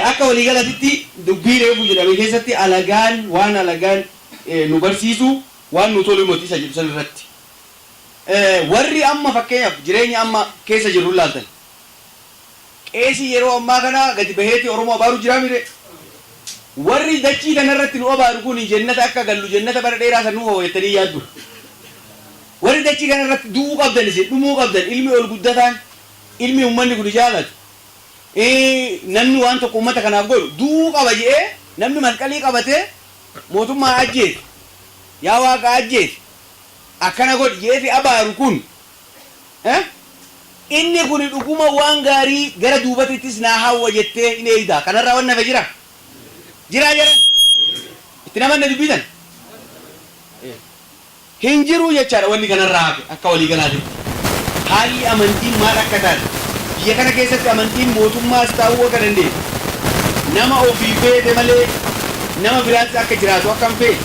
Akka waliigalatti dubbiilee jedhame keessatti alagaan waan alagaan nu barsiisu waan nu tolu mootii isa jedhu san irratti warri amma fakkeenyaaf jireenya amma keessa jirru laaltan qeesii yeroo ammaa kana gadi baheeti Oromoo abaaru jira mire warri dachii kanarratti nu abaaru kun jannata akka gallu jannata bara dheeraa san nu hooyettanii yaaddu warri dachii kanarratti du'uu qabdan isin dhumuu qabdan ilmi ol guddataan ilmi ummanni kun jaalatu namni waan tokko ummata kanaaf godhu du'uu qaba jedhee namni masqalii qabatee mootummaa ajjeese yaa waaqa ajjeese akkana godhi jedhee abaaru kun inni kun dhuguma waan gaarii gara duubatittis naa hawwa jettee in eeyda kanarraa waan nafe jira jiran itti namanne dubbitan hin jiru jechaadha wanni kanarraa hafe akka walii galaati haalli amantiin maal akka taate biyya kana keessatti amantiin mootummaas ta'uu akka dandeessu nama ofii feete malee nama biraatti akka jiraatu akka hin feete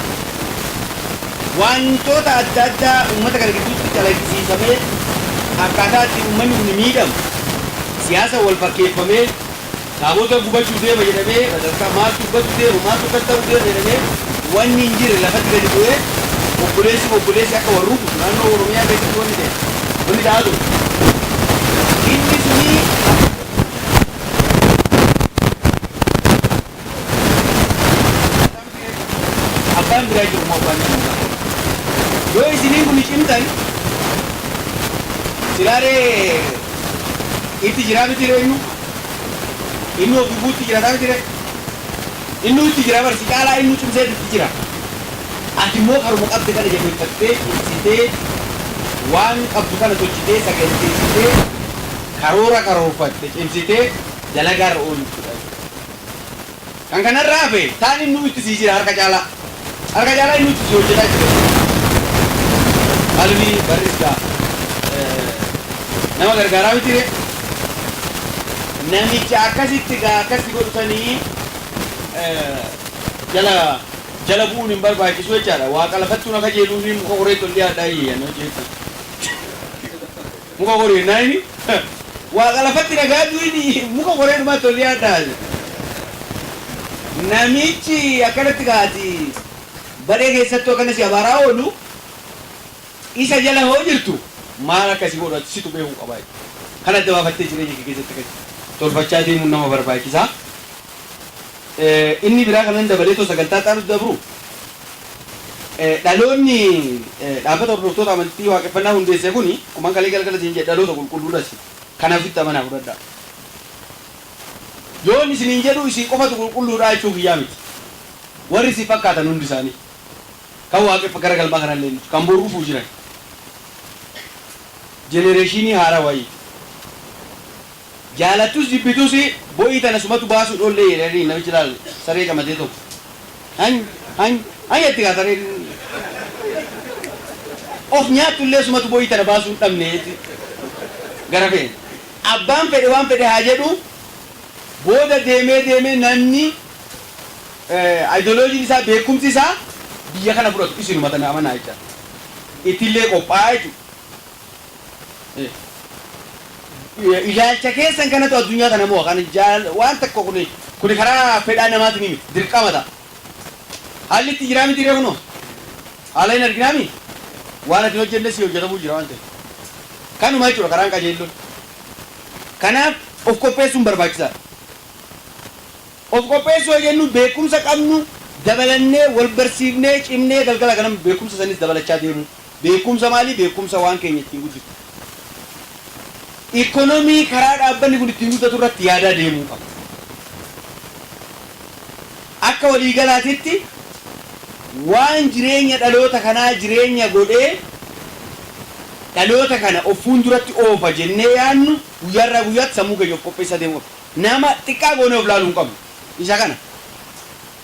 wantoota adda addaa uummata kana gidduutti calaqqisiisamee akkaataa itti uummanni kun miidhamu siyaasa wal fakkeeffamee taabota gubachuu deema jedhamee sadarkaa maaltu gubachuu deema maaltu katta'uu deema jedhamee wanni hin jirre lafatti gadi bu'ee obboleessi akka warruutu naannoo Oromiyaa keessatti wanni ta'e wanni ta'aa ture inni suni abbaan biraa jiru moo abbaan jiru yoo isiniin kun cimtan silaaree itti jiraa miti reenyu inni ofii buutti jirataa miti ree inni itti jira barsi caalaa inni cimsee itti jira ati immoo karuma qabde kana jabeeffattee ibsitee waan qabdu kana tolchitee saganteessitee karoora karoorfatte cimsitee dalagaarra oolchuudha kan kanarraa hafe taan inni itti sii jira harka caalaa inni itti sii hojjetaa jira qalbii barreessaa nama gargaaraa miti ree namicha akkasitti akkasi godhutanii jala bu'uun hin barbaachisu jechaadha waaqa lafattuu na kajeeluu fi muka qoree tollee addaa hiyyannoo jechuudha muka qoree naani waaqa lafatti nagaa du'ini muka qoree dhumaa tollee addaa namichi akkanatti kaati badhee keessattuu akkanas abaaraa oolu isa jala hoo jirtu maal akkasii godhatu situ beekuu qabaa kana adda baafattee jireenya keessatti akkasii tolfachaa deemuun nama barbaachisaa inni biraa kanan dabalee too sagantaa xaanutti dabru dhaloonni dhaabbata hordoftoota amantii waaqeffannaa hundeesse kuni kuman kalee galgalatiin jedhe dhaloota qulqulluudhas kanaaf itti amanaa fudhadhaa yoon isiniin jedhu isin qofatu qulqulluudhaa jechuu kiyyaa miti warri si fakkaatan hundi isaanii kan waaqeffa gara galmaa kanallee kan borruufuu jiran jenereeshinii haaraa wayii jaalattus jibbitus bo'ii tana sumatu baasuu dhollee jedhanii namichi laal saree qamatee tokko hanyatti kaa saree of nyaatullee sumatu bo'ii tana baasuu hin dhabneeti gara fe'e abbaan fedhe waan fedhe haa jedhu booda deemee namni ideoloojiin isaa beekumsi isaa biyya kana fudhatu isinuma tana amanaa jecha ittillee qophaa'aa jechuudha ilaalcha keessan kanatu addunyaa kana moo kan waan tokko kun karaa fedhaa namaatiin miti dirqama ta'a haalli itti jiraa miti ree kunoo haala hin arginaa mi waan ati hojjenne si hojjetamuu jira waan ta'e kanuma jechuudha karaan qajeelloon kanaaf of qopheessuun barbaachisaadha of qopheessuu jennu beekumsa qabnu dabalannee wal barsiifnee cimnee galgala ganam beekumsa sanis dabalachaa deemu beekumsa maalii beekumsa waan keenya ittiin guddisu ikonomii karaa dhaabbanni kun ittiin guddatu irratti yaadaa deemuu qaba akka waliigalaatitti waan jireenya dhaloota kanaa jireenya godhee dhaloota kana of fuulduratti oofa jennee yaannu guyyaarraa guyyaatti sammuu keenya of qopheessaa deemuu qaba nama xiqqaa goonee of laaluu hin qabnu isa kana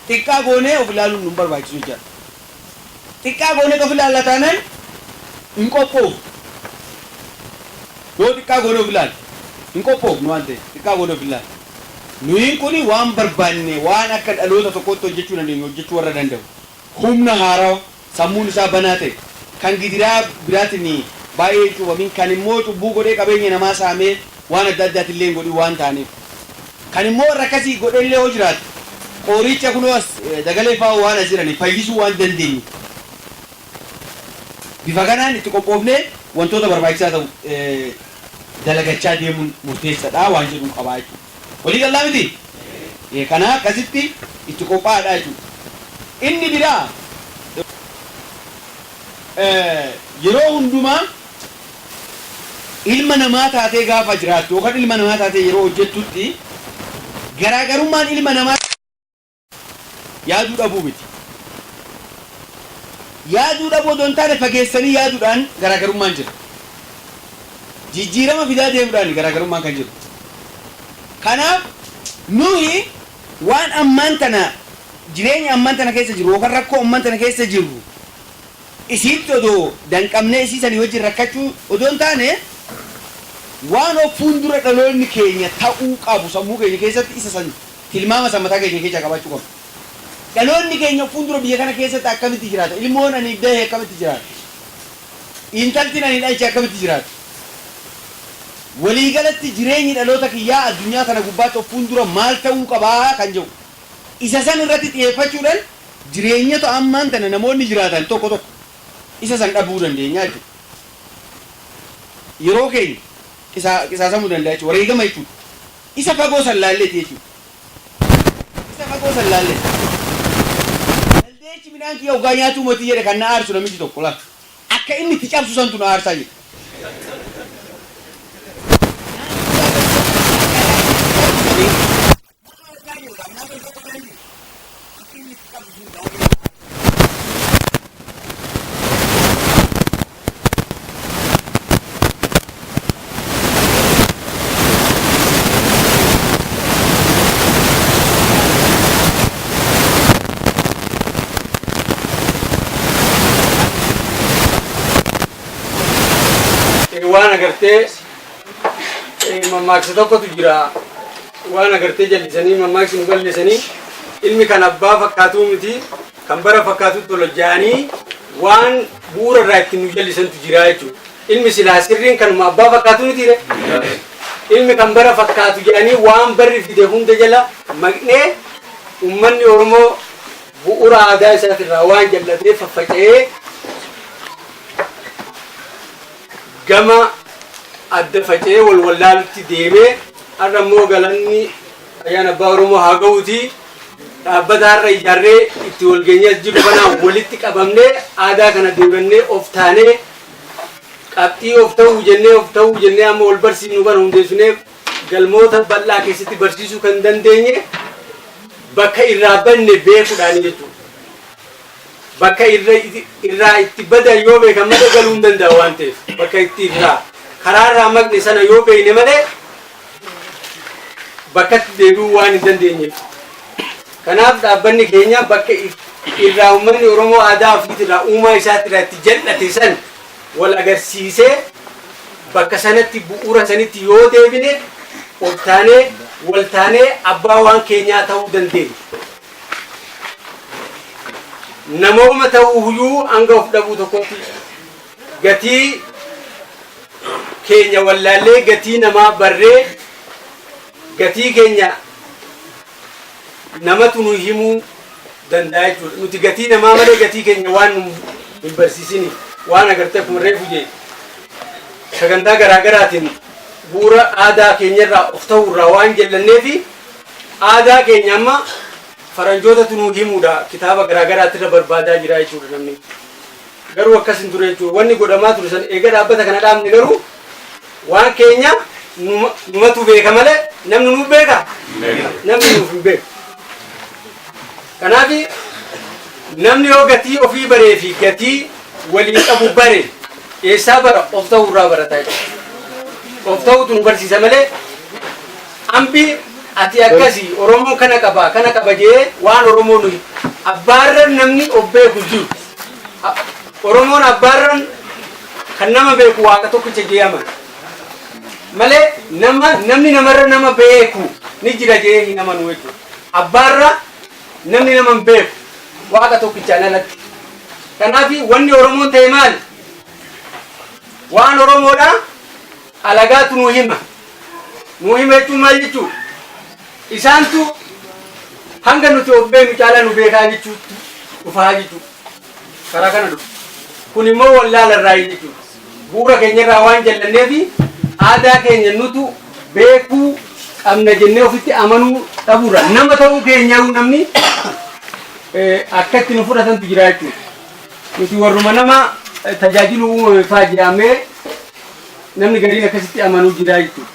xiqqaa goonee of ilaaluun nu barbaachisu jechaadha xiqqaa goonee of ilaalla taanaan hin qophoofu yoo xiqqaa goonee of ilaalle hin qophoofnu waan ta'eef xiqqaa goonee of ilaalle nuyin kuni waan barbaanne waan akka dhaloota tokkotti hojjechuu dandeenyu hojjechuu warra danda'u humna haaraa sammuun isaa banaa ta'e kan gidiraa biraatiin baay'ee cuubamin kan immoo cubbuu godhee qabeenya namaa saamee waan adda addaatillee godhi waan ta'aniif kan immoo warra akkasii godhellee hoo jiraatu qoricha kunuas dagalee fa'aa waan asiranii fayyisuu waan dandeenyu bifa kanaan itti qophoofnee wantoota barbaachisaa ta'u dalagachaa deemuun murteessaadha waan jedhu qabaa jechuudha. Walii galaa miti kana akkasitti itti qophaa'aadha jechuudha. Inni biraa yeroo hundumaa ilma namaa taatee gaafa jiraattu yookaan ilma namaa taatee yeroo hojjettutti garaagarummaan ilma namaa yaaduu dhabuu miti. Yaaduu dhabuu don taane fageessanii yaaduudhaan garaagarummaan jira. Jijjiirama fidaa deemuudhaan garaagarummaan kan jiru. Kanaaf nuyi waan ammaan tana jireenya ammaan tana keessa jiru yookaan rakkoo ammaan tana keessa jiru isiitti odoo danqabnee isiisanii wajjin rakkachuu odoo hin taane waan of fuuldura dhaloonni keenya ta'uu qabu sammuu keenya keessatti isa san tilmaama sammataa keenya keessa qabaachuu qabu. Dhaloonni keenya fuuldura biyya kana keessatti akkamitti jiraata? Ilmoon ani beekee akkamitti jiraata? Intaltiin ani dhalche akkamitti jiraata? Waliigalatti jireenyi dhaloota kiyyaa addunyaa kana gubbaatti of fuuldura maal ta'uu qabaa kan jedhu isa san irratti xiyyeeffachuudhaan jireenyatu ammaan tana namoonni jiraatan tokko tokko isa san dhabuu dandeenya jechuudha. Yeroo keenya qisaasamuu danda'a jechuudha. Wareegama jechuudha. Isa fagoo san laalleeti jechuudha. Isa fagoo san laalleeti. Daldeechi midhaan kiyya ogaa nyaatuu mootii jedhe kan na aarsu namichi tokko laata. Akka inni itti cabsu santu na aarsaa jedha. waan agartee mammaaksa tokkotu jira waan agartee jallisanii mammaaksi nu balleessanii ilmi kan abbaa fakkaatuu miti kan bara fakkaatu tolojjaanii waan bu'uura irraa ittiin nu jallisantu jira jechuudha. Ilmi silaa sirriin kanuma abbaa fakkaatu miti ilmi kan bara fakkaatu jedhanii waan barri fide hunda jala maqnee ummanni Oromoo bu'uura aadaa isaatirraa waan jallatee faffaca'ee gama adda facee walwallaalutti deemee har'a immoo galanni ayyaana abbaa Oromoo haa ga'uuti dhaabbata har'a ijaarree itti walgeenyas jiru kanaan walitti qabamnee aadaa kana deebannee of taanee qabxii of ta'uu jennee amma wal barsiifnu kana hundeessinee galmoota bal'aa keessatti barsiisuu kan dandeenye bakka irraa banne beekuudhaan jechuudha. Bakka irraa itti badan yoo beekan malee galuu hin danda'a waan ta'eef bakka itti irraa karaa irraa maqne sana yoo beekne malee bakkatti deebi'uu waan hin dandeenyeef. Kanaaf dhaabbanni keenya bakka irraa uummanni Oromoo aadaa ofiitirraa uumaa isaatirraa itti jal'ate san wal agarsiisee bakka sanatti bu'uura sanitti yoo deebine of taanee wal taanee abbaa waan keenyaa ta'uu dandeenya. Namooma ta'uu huyyuu hanga of dhabuu tokkotti gatii keenya wallaallee gatii namaa barree gatii keenya namatu nu himuu danda'a jechuudha. Nuti gatii namaa malee gatii keenya waan nu hin barsiisini waan agartee akkuma reefu jee sagantaa garaagaraatiin bu'uura aadaa keenyarraa of ta'uurraa waan jallanneefi aadaa keenya amma faranjootatu nu himuudha kitaaba garaagaraatti irra barbaadaa jira jechuudha namni. Garuu akkas hin ture jechuudha. Wanni godhamaa ture san eega dhaabbata kana dhaabne garuu waan keenya numatu beeka malee namni nuuf beeka? Namni nuuf hin beeku. Kanaaf namni yoo gatii ofii baree fi gatii waliin qabu bare eessaa bara of ta'uurraa barataa jechuudha. Of ta'uutu nu barsiisa malee ambii ati akkasii Oromoo kana qaba jee waan Oromoo nuyi abbaarran namni of beeku jiru. Oromoon abbaarran kan nama beeku waaqa tokkicha jee amana malee namni namarra nama beeku ni jira jee hin amanu jechuudha. Abbaarra namni nama beeku waaqa tokkichaan alatti. Kanaaf wanni Oromoon ta'e maali? Waan Oromoodha alagaatu nu hima. nu hima jechuun maal jechuudha? Isaantu hanga nuti of beeknu caalaa nu beekaa jechuutti dhufaa jechuudha. Karaa kana dhufu. Kun immoo wallaalarraa jechuudha. Bu'uura keenyarraa waan jallanneefi aadaa keenya nutu beekuu qabna jennee ofitti amanuu dhabuudha. Nama ta'uu keenyaa namni akkatti nu fudhatantu jira jechuudha. Nuti warruma nama tajaajilu uumame fa'aa jedhamee namni gariin akkasitti amanuu jira jechuudha.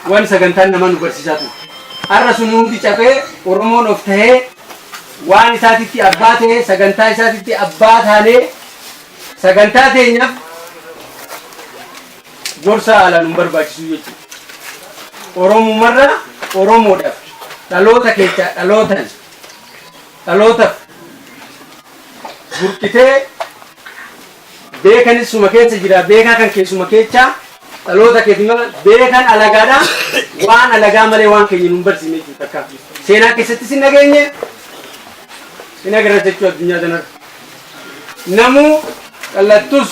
Waan sagantaan nama nu barsiisaa ture. Har'a sun hundi cabee Oromoon of tahee waan isaatitti abbaa ta'ee sagantaa isaatitti abbaa taanee sagantaa teenyaaf gorsa alaa nu barbaachisu jechuudha. Oromumarra Oromoodhaaf dhaloota keessa dhalootaaf burqitee beekanis suma keessa jira beekaa kan keessuma keessa dhaloota keessa beekan alagaadha waan alagaa malee waan keenya nu barsiisne jechuudha. Akka seenaa keessatti sin nageenye sin agarra jechuudha addunyaa kanarra. Namuu qallattus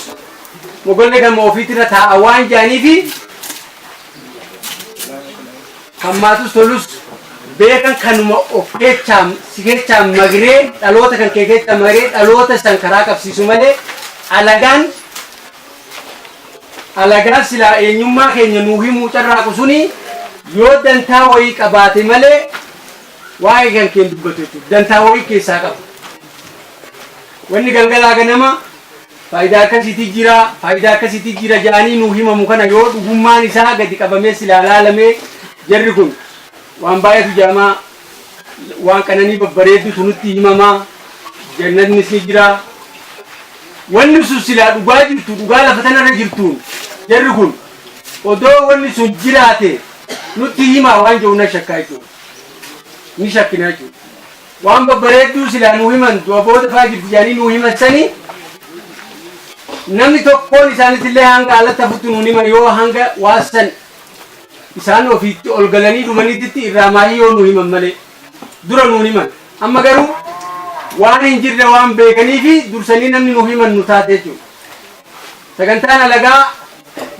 mogollee kan ofiitirra taa'a waan jaanii fi hammaatus tolus beekan kanuma of keechaa magree dhaloota kan kee keessa magree dhaloota san karaa qabsiisu malee alagaan silaa eenyummaa keenya nuu himuu carraaqu suni yoo dantaa wayii qabaate malee waa'ee kan keen dubbatu jechuudha. Dantaa wayii keessaa qaba. Wanni gangalaa ganama faayidaa akkasiitii jira jedhanii nuu himamu kana yoo dhugummaan isaa gadi qabamee silaa laalamee jarri kun waan baay'eetu jedhamaa waan qananii babbareeddutu nutti himamaa jannatnis ni jira. Wanni sun silaa dhugaa jirtu dhugaa lafa tanarra jirtuun jarri kun odoo wanni sun jiraate nutti himaa waan jedhu na shakkaa jechuudha. Ni shakkina jechuudha. Waan babbareedduu silaa nuu himan booda fa'aa jirti jedhanii nuu himan sanii namni tokkoon isaaniitillee hanga alatti hafutti nuu himan yoo hanga waasan isaan ofiitti ol galanii dhumanitti irraa maayii yoo nuu himan malee dura nuu himan. Amma garuu waan hin jirre waan beekanii fi dursanii namni nuu himan nu taate jechuudha. Sagantaan alagaa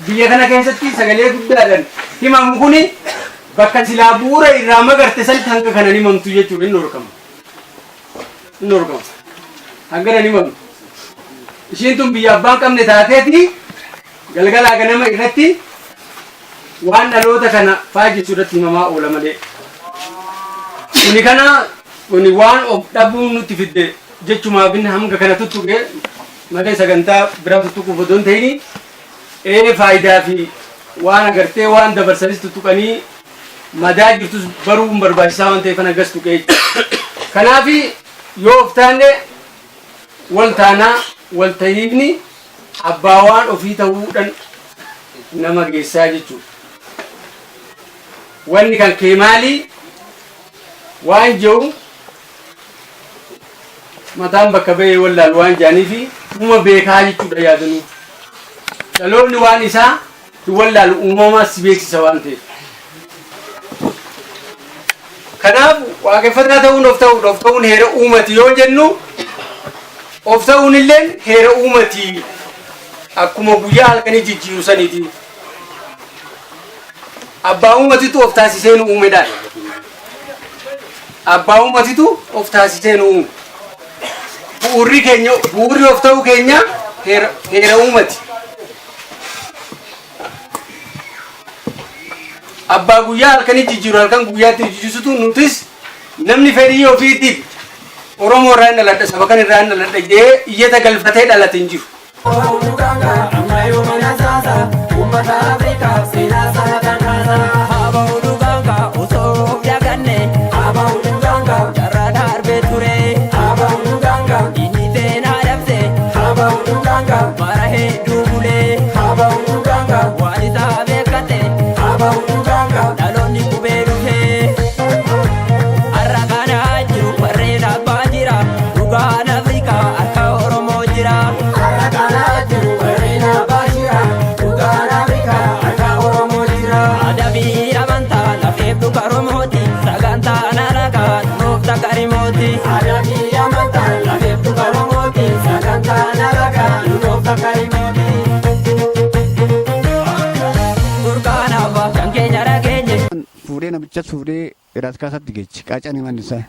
biyya kana keessatti sagalee guddaadhaan himamu kuni bakka silaa bu'uura irraa magarte sanitti hanga kanan himamtu jechuudha. Inni horkama. Hanga nan himamu. Ishiin tun biyya abbaan qabne taateeti galgalaa ganama irratti waan dhaloota kana faajjisuu irratti himamaa oola malee. Kuni waan of dhabuu nutti fidde jechumaaf inni hanga kana tuttuqee malee sagantaa biraa tuttuquuf odoo hin ta'ini faayidaa fi waan agartee waan dabarsanis tuttuqanii madaa jirtus baruun barbaachisaa waan ta'eef agas tuqee. Kanaaf yoo of taanne wal taanaa wal tahiifni abbaa waan ofii ta'uudhaan nama geessaa jechuudha. Wanni kan kee maali waan jedhu mataan bakka ba'ee wallaalu waan jaanii fi uuma beekaa jechuudha yaadanu. Dhaloonni waan isaa wallaalu uumamaa si beeksisa waan ta'eef. Kanaaf waaqeffataa ta'uun of ta'uun heera uumati yoo jennu of ta'uun illee heera uumati akkuma guyyaa halkanii jijjiiru saniiti. Abbaa uumatitu of taasisee nu uumedhaan. Abbaa uumatitu of taasisee nu uume. Bu'uurri of ta'uu keenya heera uumati. Abbaa guyyaa halkanii jijjiiru halkan guyyaatti jijjiisutu nutis namni fedhii ofiitiif Oromoo irraa hin dhaladha saba kan irraa hin dhaladha jedhee iyyata galfatee dhalate hin jiru. fuudhee namicha fuudhee iraas kaasatti geechi qaacanii mannisaa.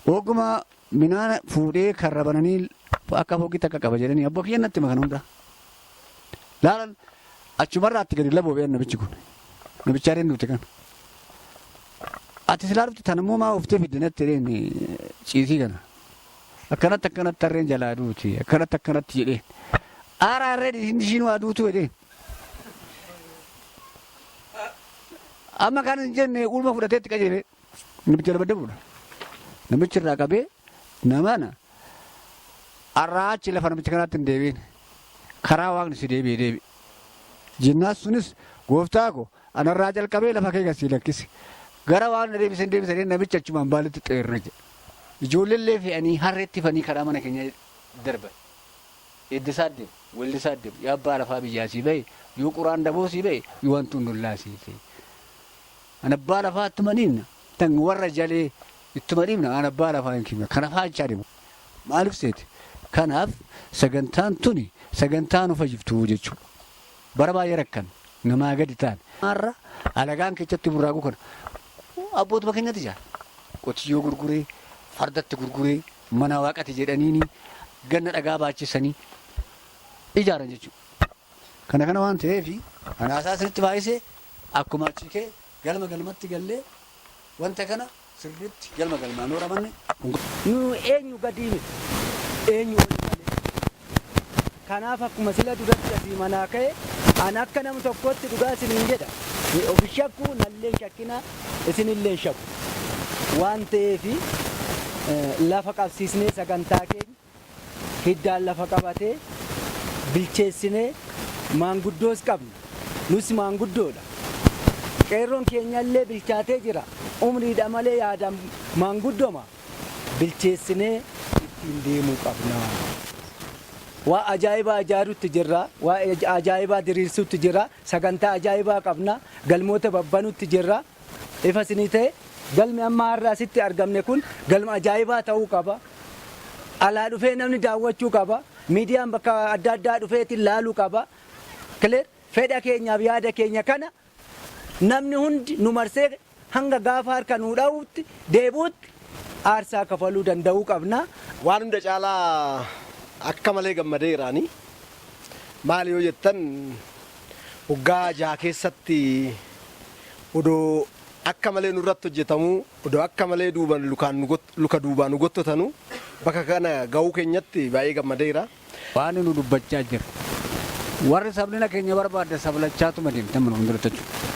Oguma minaan fuudhee karra bananii akka fooqitti akka qaba jedhanii abbaa kiyya natti makan hunda. Laalan achumarraatti gadi laboo beekan namichi kun namicha adeen duute kan. Ati silaa dhufti tanammoo maa oftee fidde natti jedheen ciisii kana. Akkanatti harreen jalaa duuti akkanatti jedheen. Aaraa harreen ishiin waa duutu jedheen. Amma kan hin jenne ulma fudhateetti qajeelee namicha daba dabuudha. Namichi irraa qabee namana arraachi lafa namicha kanaatti hin deebiin karaa waaqni si deebi'e. Jinnaas sunis gooftaa ko anarraa jalqabee lafa kee gasii lakkisi. Gara waaqni deebisan namicha achumaan baalitti xeerra jedha. Ijoolleellee fe'anii harreetti fanii karaa mana keenya darban. Eeddisaa deemu, wallisaa deemu, yoo abbaa lafaa biyyaasii ba'e, yoo quraan daboosii ba'e, yoo wantuun nullaasii ta'e. An abbaa lafaa ittuma dhiibna, tan warra jalee ittuma dhiibna, an abbaa lafaa hin kibna, kana faachaa deemu. Maaliif seeti? Kanaaf sagantaan tuni sagantaa nu fayyiftuu jechuudha. Bara baay'ee rakkan namaa gadi ta'an. Har'a alagaan keessatti burraaquu kana abbootuma keenyatti jira. Qotiyyoo gurguree, fardatti gurguree, mana waaqati jedhaniini ganna dhagaa baachisanii ijaaran jechuudha. Kana waan ta'eef anaasaa isinitti baay'isee akkuma achi kee galmatti gallee wanta kana sirriitti galmaan hooramanne. Nu eenyu gadii miti eenyu kanaaf akkuma sila duratti asii manaa ka'e an akka nama tokkotti dhugaa isiniin jedha. Ofi shakku nallee shakkina isinillee shakku waan ta'eef lafa qabsiisnee sagantaa keenya hiddaan lafa qabatee bilcheessinee maanguddoos qabna. Nus maanguddoodha. Qeerroon keenyallee bilchaatee jira. Umriidha malee yaadaan maanguddoma bilcheessinee ittiin deemuu qabna. Waa ajaa'ibaa ijaaruutti jirra. Waa ajaa'ibaa diriirsuutti jirra. Sagantaa ajaa'ibaa qabna. Galmoota babbanuutti jirra. Ifa isinii ta'e galmi amma har'aa asitti argamne kun galma ajaa'ibaa ta'uu qaba. Alaa dhufee namni daawwachuu qaba. Miidiyaan bakka adda addaa dhufeetiin laaluu qaba. Kileer fedha keenyaaf yaada keenya kana namni hundi nu marsee hanga gaafa harka nuu dha'uutti deebuutti aarsaa kafaluu danda'uu qabna. Waan hunda caalaa akka malee gammadeeraani. Maali yoo jettan waggaa 6 keessatti odoo akka malee nurratti hojjetamu odoo akka malee luka duubaan nu gottotanu bakka kana ga'uu keenyatti baay'ee gammadeera. Waan nu dubbachaa jira. Warri sablina keenya barbaadde sablachaatuma deemtan mana hunduratti jechuudha.